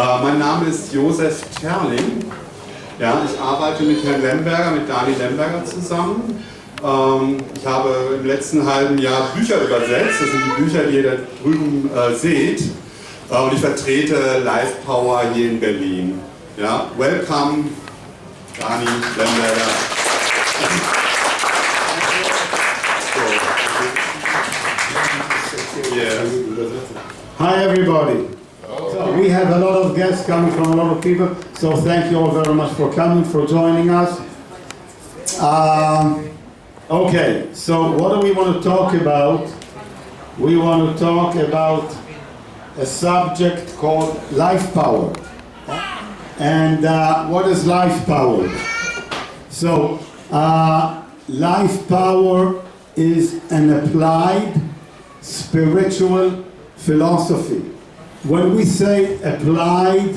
Mein Name ist Josef Terling. Ja, ich arbeite mit Herrn Lemberger, mit Dani Lemberger zusammen. Ich habe im letzten halben Jahr Bücher übersetzt. Das sind die Bücher, die ihr da drüben seht. Und ich vertrete LifePower hier in Berlin. Ja, welcome, Dani Lemberger. Hi everybody. So we have a lot of guests coming from a lot of people, so thank you all very much for coming, for joining us. Okay, so what do we want to talk about? We want to talk about a subject called LifePower. And what is LifePower? So LifePower is an applied spiritual philosophy. When we say applied,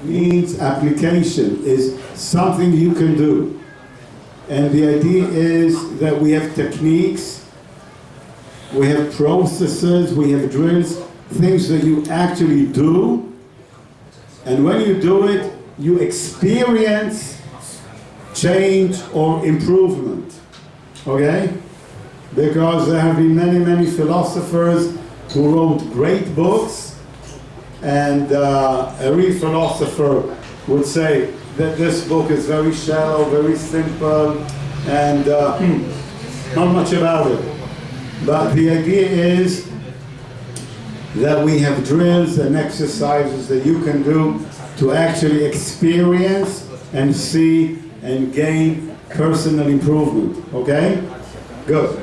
means application, is something you can do. And the idea is that we have techniques, we have processes, we have drills, things that you actually do. And when you do it, you experience change or improvement. Okay? Because there have been many, many philosophers who wrote great books, and a real philosopher would say that this book is very shallow, very simple, and not much about it. But the idea is that we have drills and exercises that you can do to actually experience and see and gain personal improvement. Okay? Good.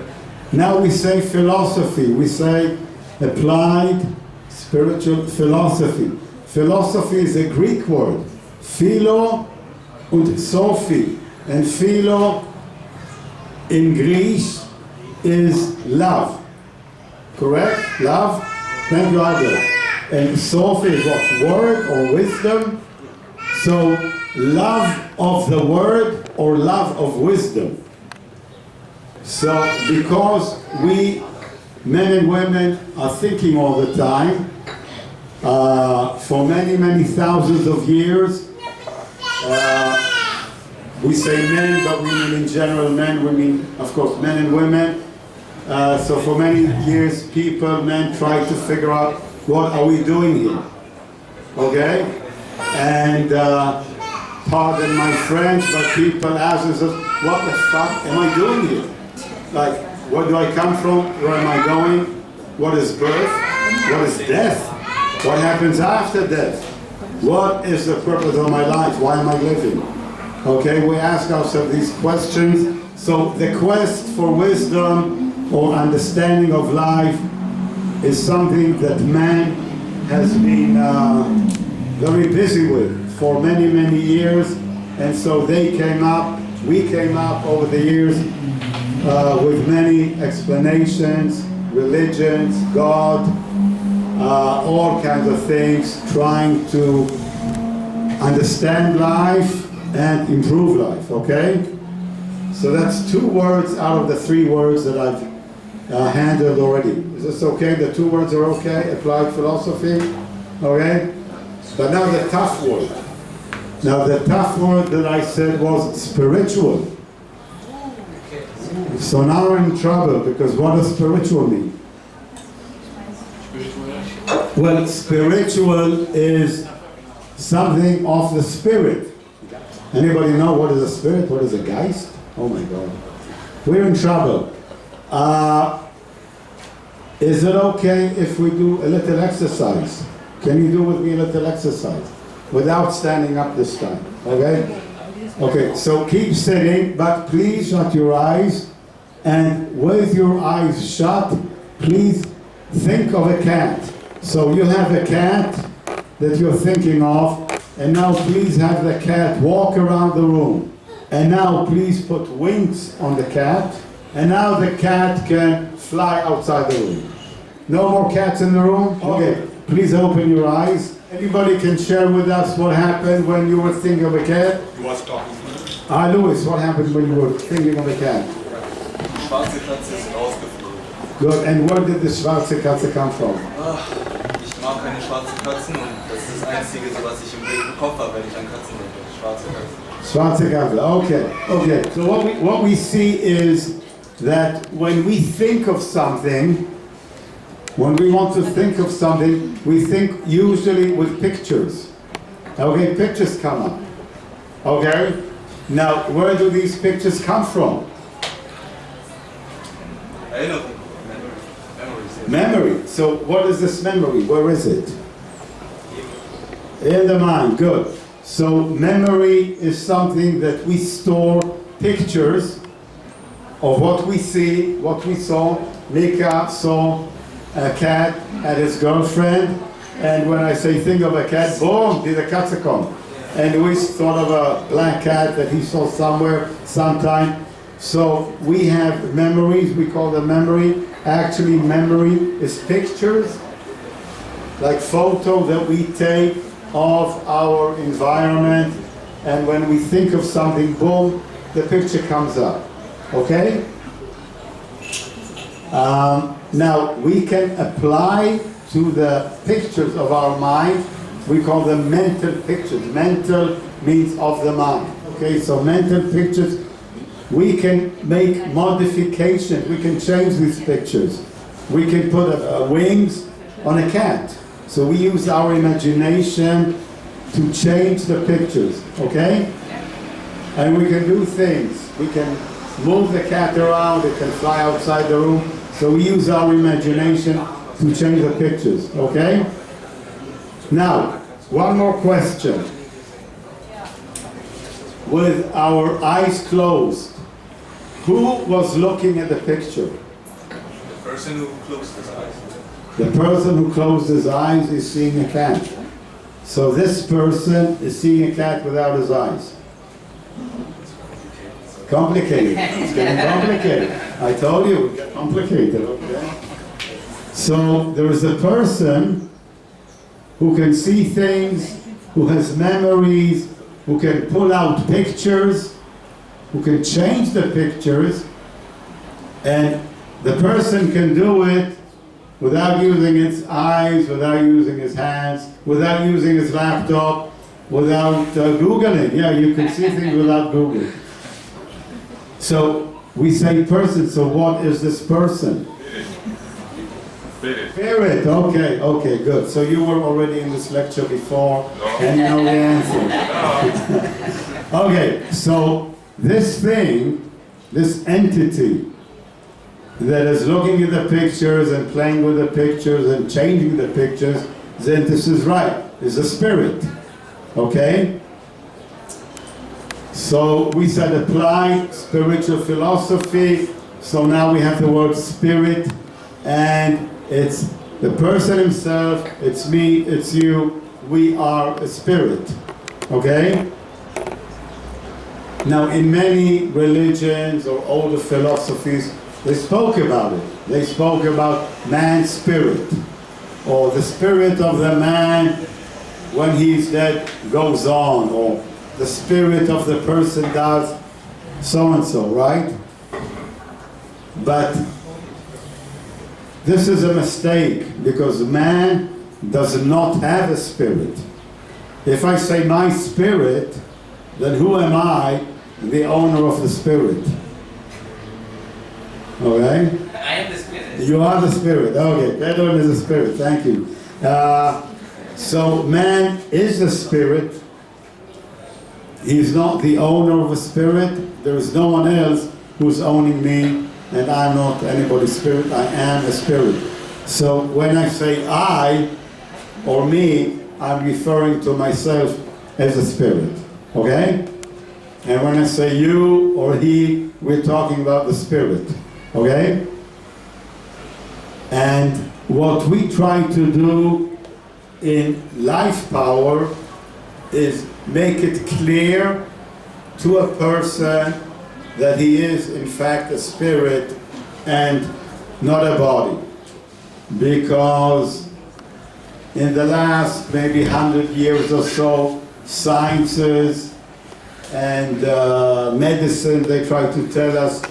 Now we say philosophy, we say applied spiritual philosophy. Philosophy is a Greek word, philo und sophie. And philo in Greek is love. Correct? Love? Thank you, Albert. And sophie is what? Word or wisdom? So, love of the word or love of wisdom. So, because we, men and women, are thinking all the time, for many, many thousands of years, we say men, but we mean in general men, we mean, of course, men and women. So for many years, people, men, try to figure out, what are we doing here? Okay? And pardon my French, but people ask themselves, what the fuck am I doing here? Like, where do I come from? Where am I going? What is birth? What is death? What happens after death? What is the purpose of my life? Why am I living? Okay, we ask ourselves these questions. So the quest for wisdom or understanding of life is something that man has been very busy with for many, many years. And so we came up over the years with many explanations, religions, God, all kinds of things, trying to understand life and improve life, okay? So that's 2 words out of the 3 words that I've handled already. Is this okay? The 2 words are okay? Applied philosophy, okay? But now the tough word. Now the tough word that I said was spiritual. So now we're in trouble, because what does spiritual mean? Well, spiritual is something of the spirit. Anybody know what is a spirit? What is a geist? Oh my God. We're in trouble. Is it okay if we do a little exercise? Can you do with me a little exercise? Without standing up this time, okay? Okay, so keep sitting, but please shut your eyes. And with your eyes shut, please think of a cat. So you have a cat that you're thinking of, and now please have the cat walk around the room. And now please put wings on the cat, and now the cat can fly outside the room. No more cats in the room? Okay, please open your eyes. Anybody can share with us what happened when you were thinking of a cat? You was talking to me. Louis, what happened when you were thinking of a cat? Schwarze Katze ist rausgeflogen. Good, and where did the schwarze Katze come from? mag keine schwarzen Katzen und das ist das Einzige, so was ich im Kopf habe, wenn ich an Katzen denke. Schwarze Katzen. Schwarze Katze. Okay. So what we see is that when we think of something, when we want to think of something, we think usually with pictures. Okay, pictures come up. Okay? Now, where do these pictures come from? Erinnerung. Memory. So what is this memory? Where is it? In the mind. Good. So memory is something that we store pictures of what we see, what we saw. Mika saw a cat and his girlfriend, and when I say think of a cat, boom, did a Katze come. And we thought of a black cat that he saw somewhere, sometime. So we have memories, we call them memory. Actually, memory is pictures, like photo that we take of our environment, and when we think of something, boom, the picture comes up. Okay? Now, we can apply to the pictures of our mind, we call them mental pictures. Mental means of the mind. Okay, so mental pictures, we can make modifications, we can change these pictures. We can put wings on a cat. So we use our imagination to change the pictures, okay? And we can do things. We can move the cat around, it can fly outside the room. So we use our imagination to change the pictures, okay? Now, one more question. With our eyes closed, who was looking at the picture? The person who closed his eyes. The person who closed his eyes is seeing a cat. So this person is seeing a cat without his eyes. Complicated. It's getting complicated. I told you, it got complicated, okay? So there is a person who can see things, who has memories, who can pull out pictures, who can change the pictures, and the person can do it without using his eyes, without using his hands, without using his laptop, without Googling. Yeah, you can see things without Googling. So we say person, so what is this person? Spirit. Okay, good. So you were already in this lecture before, and you know the answer. Okay, so this thing, this entity that is looking at the pictures and playing with the pictures and changing the pictures, then this is right, is a spirit. Okay? So we said apply spiritual philosophy. So now we have the word spirit, and it's the person himself, it's me, it's you, we are a spirit. Okay? Now in many religions or older philosophies, they spoke about it. They spoke about man's spirit, or the spirit of the man when he's dead goes on, or the spirit of the person does so and so, right? But this is a mistake, because man does not have a spirit. If I say my spirit, then who am I, the owner of the spirit? Okay? I am the spirit. You are the spirit. Okay, Pedro is the spirit. Thank you. So man is the spirit. He's not the owner of a spirit. There is no one else who's owning me, and I'm not anybody's spirit. I am a spirit. So when I say I or me, I'm referring to myself as a spirit. Okay? And when I say you or he, we're talking about the spirit. Okay? And what we try to do in LifePower is make it clear to a person that he is in fact a spirit and not a body. Because in the last maybe 100 years or so, sciences and medicine, they try to tell us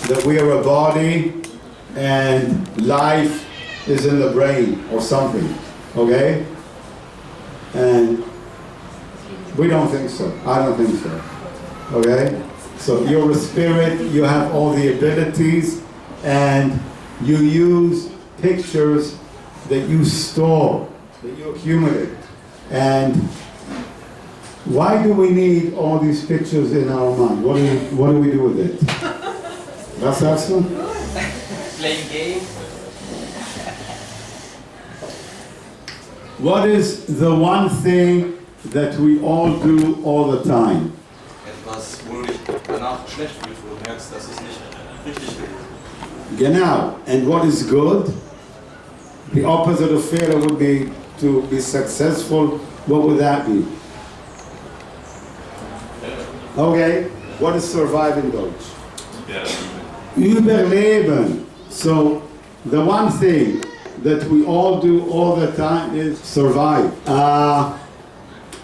that we are a body and life is in the brain or something. Okay? And we don't think so. I don't think so. Okay? So you're a spirit, you have all the abilities, and you use pictures that you store, that you accumulate. And why do we need all these pictures in our mind? What do we do with it? Was sagst du? Playing games. What is the one thing that we all do all the time? Etwas, wo du dich danach schlecht fühlst, wo du merkst, dass es nicht richtig ist. Genau. And what is good? The opposite of failure would be to be successful. What would that be? Okay. What is survive in Deutsch? Überleben. So the one thing that we all do all the time is survive.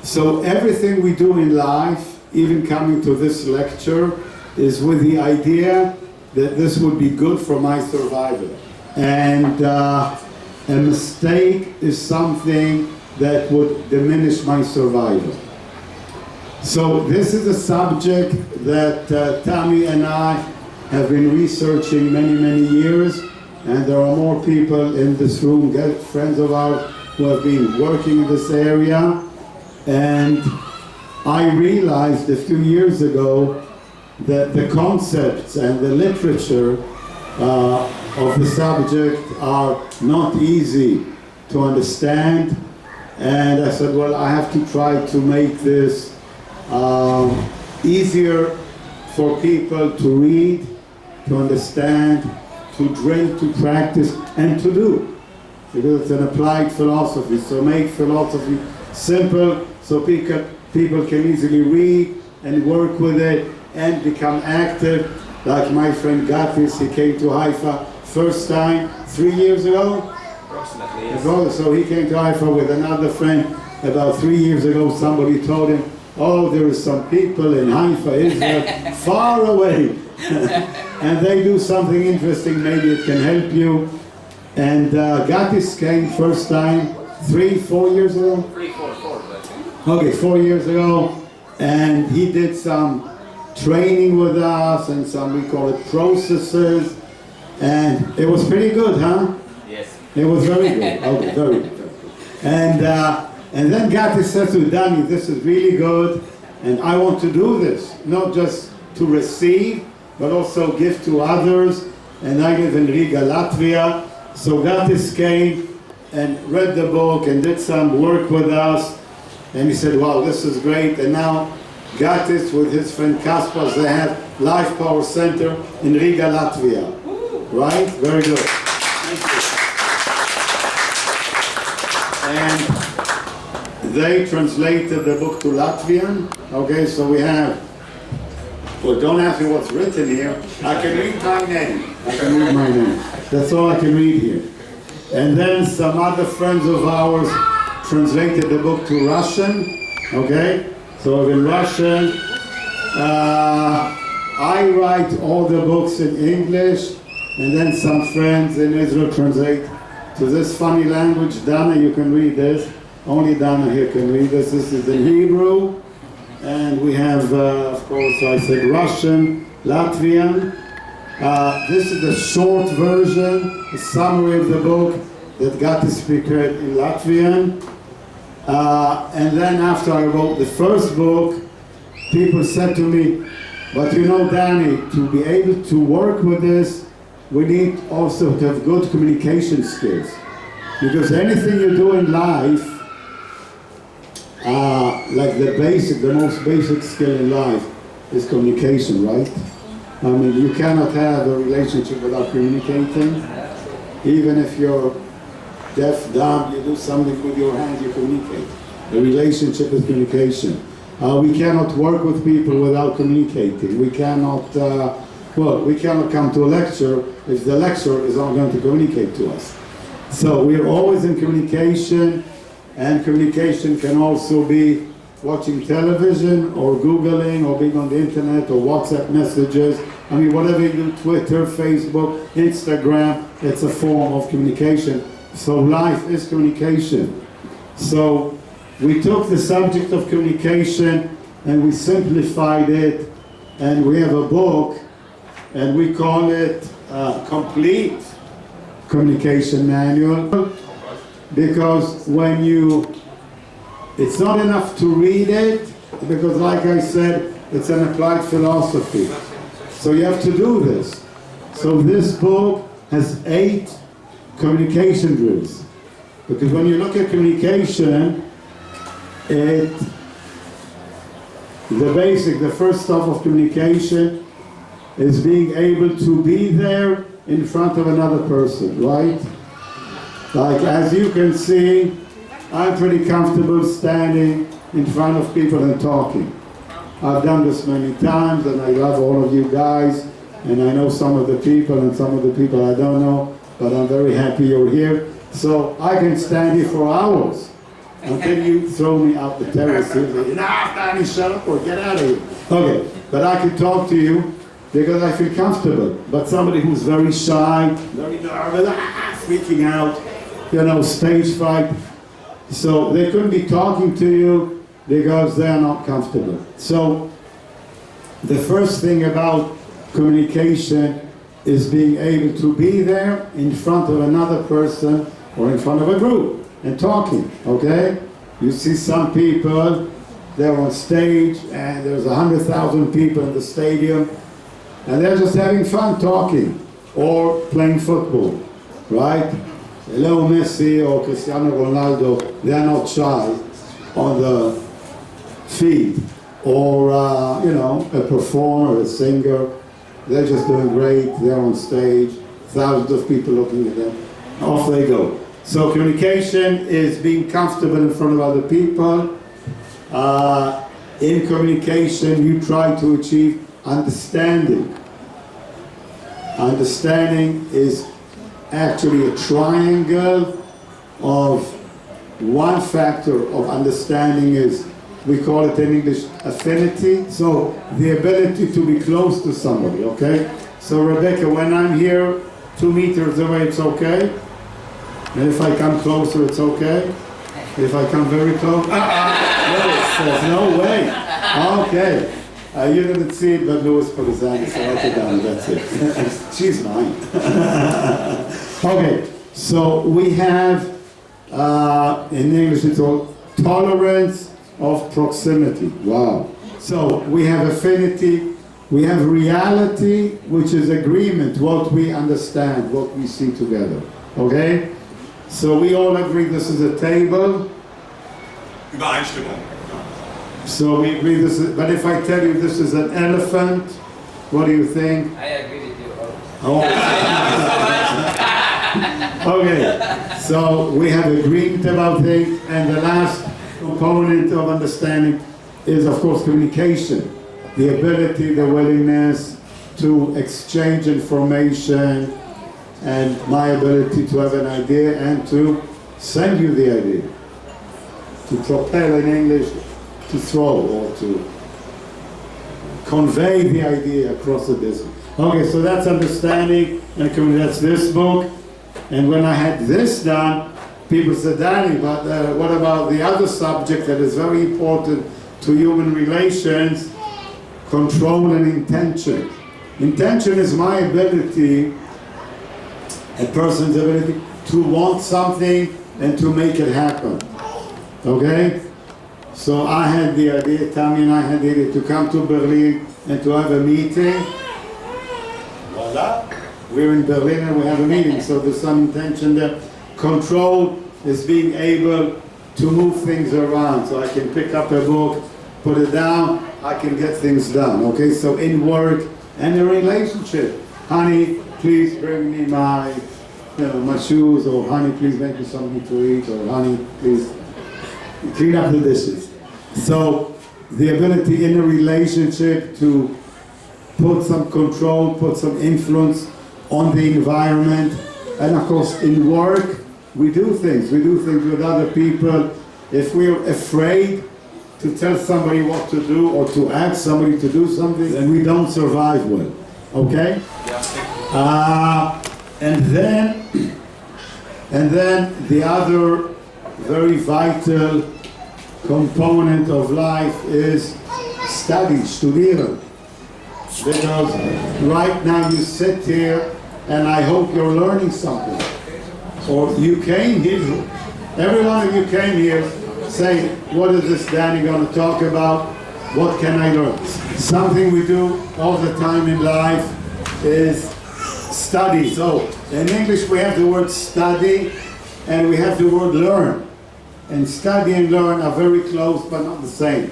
So everything we do in life, even coming to this lecture, is with the idea that this would be good for my survival. And a mistake is something that would diminish my survival. So this is a subject that Tammy and I have been researching many years, and there are more people in this room, friends of ours, who have been working in this area. And I realized a few years ago that the concepts and the literature of the subject are not easy to understand. And I said, well, I have to try to make this easier for people to read, to understand, to drink, to practice, and to do. Because it's an applied philosophy. So make philosophy simple so people can easily read and work with it and become active. Like my friend Gatis, he came to Haifa first time 3 years ago. Approximately, yes. So he came to Haifa with another friend about 3 years ago. Somebody told him, oh, there is some people in Haifa, Israel, far away. And they do something interesting, maybe it can help you. And Gatis came first time 3-4 years ago? 3, 4, 4, I think. Okay, 4 years ago. And he did some training with us and some, we call it processes. And it was pretty good, huh? Yes. It was very good. Okay, very good. And then Gatis said to Dani, this is really good, and I want to do this, not just to receive, but also give to others. And I live in Riga, Latvia. So Gatis came and read the book and did some work with us. And he said, wow, this is great. And now Gatis with his friend Kaspar, they have LifePower Center in Riga, Latvia. Right? Very good. Thank you. And they translated the book to Latvian. Okay, so we have, well, don't ask me what's written here. I can read my name. I can read my name. That's all I can read here. And then some other friends of ours translated the book to Russian. Okay, so in Russian, I write all the books in English, and then some friends in Israel translate to this funny language. Dana, you can read this. Only Dana here can read this. This is in Hebrew. And we have, of course, I said Russian, Latvian. This is the short version, a summary of the book that Gatis prepared in Latvian. And then after I wrote the first book, people said to me, but you know, Dani, to be able to work with this, we need also to have good communication skills. Because anything you do in life, like the most basic skill in life is communication, right? I mean, you cannot have a relationship without communicating. Even if you're deaf, dumb, you do something with your hands, you communicate. The relationship is communication. We cannot work with people without communicating. We cannot, we cannot come to a lecture if the lecturer is not going to communicate to us. So we're always in communication, and communication can also be watching television or Googling or being on the internet or WhatsApp messages. I mean, whatever you do, Twitter, Facebook, Instagram, it's a form of communication. So life is communication. So we took the subject of communication and we simplified it, and we have a book and we call it Complete Communication Manual, because when it's not enough to read it, because like I said, it's an applied philosophy. So you have to do this. So this book has 8 communication drills. Because when you look at communication, the first stuff of communication is being able to be there in front of another person, right? Like, as you can see, I'm pretty comfortable standing in front of people and talking. I've done this many times, and I love all of you guys, and I know some of the people and some of the people I don't know, but I'm very happy you're here. So I can stand here for hours until you throw me out the terrace. You say, nah, Dani, shut up or get out of here. Okay, but I can talk to you because I feel comfortable. But somebody who's very shy, very nervous, freaking out, stage fright, so they couldn't be talking to you because they're not comfortable. So the first thing about communication is being able to be there in front of another person or in front of a group and talking, okay? You see some people, they're on stage and there's 100,000 people in the stadium and they're just having fun talking or playing football, right? Leo Messi or Cristiano Ronaldo, they're not shy on the field, or a performer, a singer, they're just doing great, they're on stage, thousands of people looking at them, off they go. So communication is being comfortable in front of other people. In communication, you try to achieve understanding. Understanding is actually a triangle of one factor of understanding is, we call it in English, affinity. So the ability to be close to somebody, okay? So Rebecca, when I'm here 2 meters away, it's okay? And if I come closer, it's okay? If I come very close, no way. Okay. You didn't see it, but Louis put his hand, so write it down, that's it. She's mine. Okay, so we have, in English it's called tolerance of proximity. Wow. So we have affinity, we have reality, which is agreement, what we understand, what we see together. Okay? So we all agree this is a table. Übereinstimmung. So we agree this is, but if I tell you this is an elephant, what do you think? I agree with you. Oh. Okay, so we have agreement about things, and the last component of understanding is, of course, communication. The ability, the willingness to exchange information, and my ability to have an idea and to send you the idea. To propel in English, to throw or to convey the idea across the distance. Okay, so that's understanding, and that's this book. And when I had this done, people said, Dani, but what about the other subject that is very important to human relations, control and intention. Intention is my ability, a person's ability to want something and to make it happen. Okay? So I had the idea, Tammy and I had the idea to come to Berlin and to have a meeting. Voila! We're in Berlin and we have a meeting, so there's some intention there. Control is being able to move things around. So I can pick up a book, put it down, I can get things done. Okay, so in work and in relationship. Honey, please bring me my shoes, or honey, please make me something to eat, or honey, please clean up the dishes. So the ability in a relationship to put some control, put some influence on the environment. And of course in work, we do things with other people. If we're afraid to tell somebody what to do or to ask somebody to do something, then we don't survive well, okay? And then And then the other very vital component of life is study, studieren. Because right now you sit here and I hope you're learning something. Or you came here, every one of you came here saying, what is this Dani going to talk about? What can I learn? Something we do all the time in life is study. So in English we have the word study and we have the word learn. And study and learn are very close but not the same.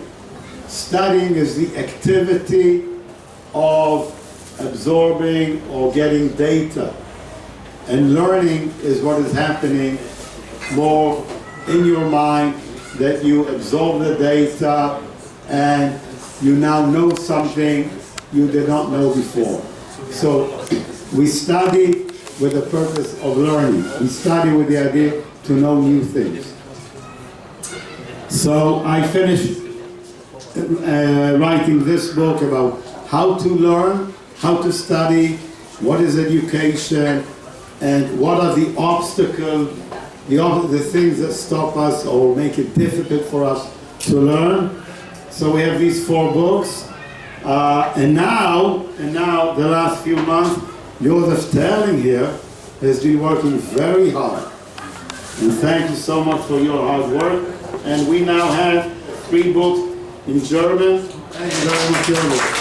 Studying is the activity of absorbing or getting data. And learning is what is happening more in your mind, that you absorb the data and you now know something you did not know before. So we study with the purpose of learning. We study with the idea to know new things. So I finished writing this book about how to learn, how to study, what is education, and what are the obstacles, the things that stop us or make it difficult for us to learn. So we have these 4 books, and now the last few months, Joseph Sterling here has been working very hard. And thank you so much for your hard work. And we now have 3 books in German. Thank you very much, Joseph.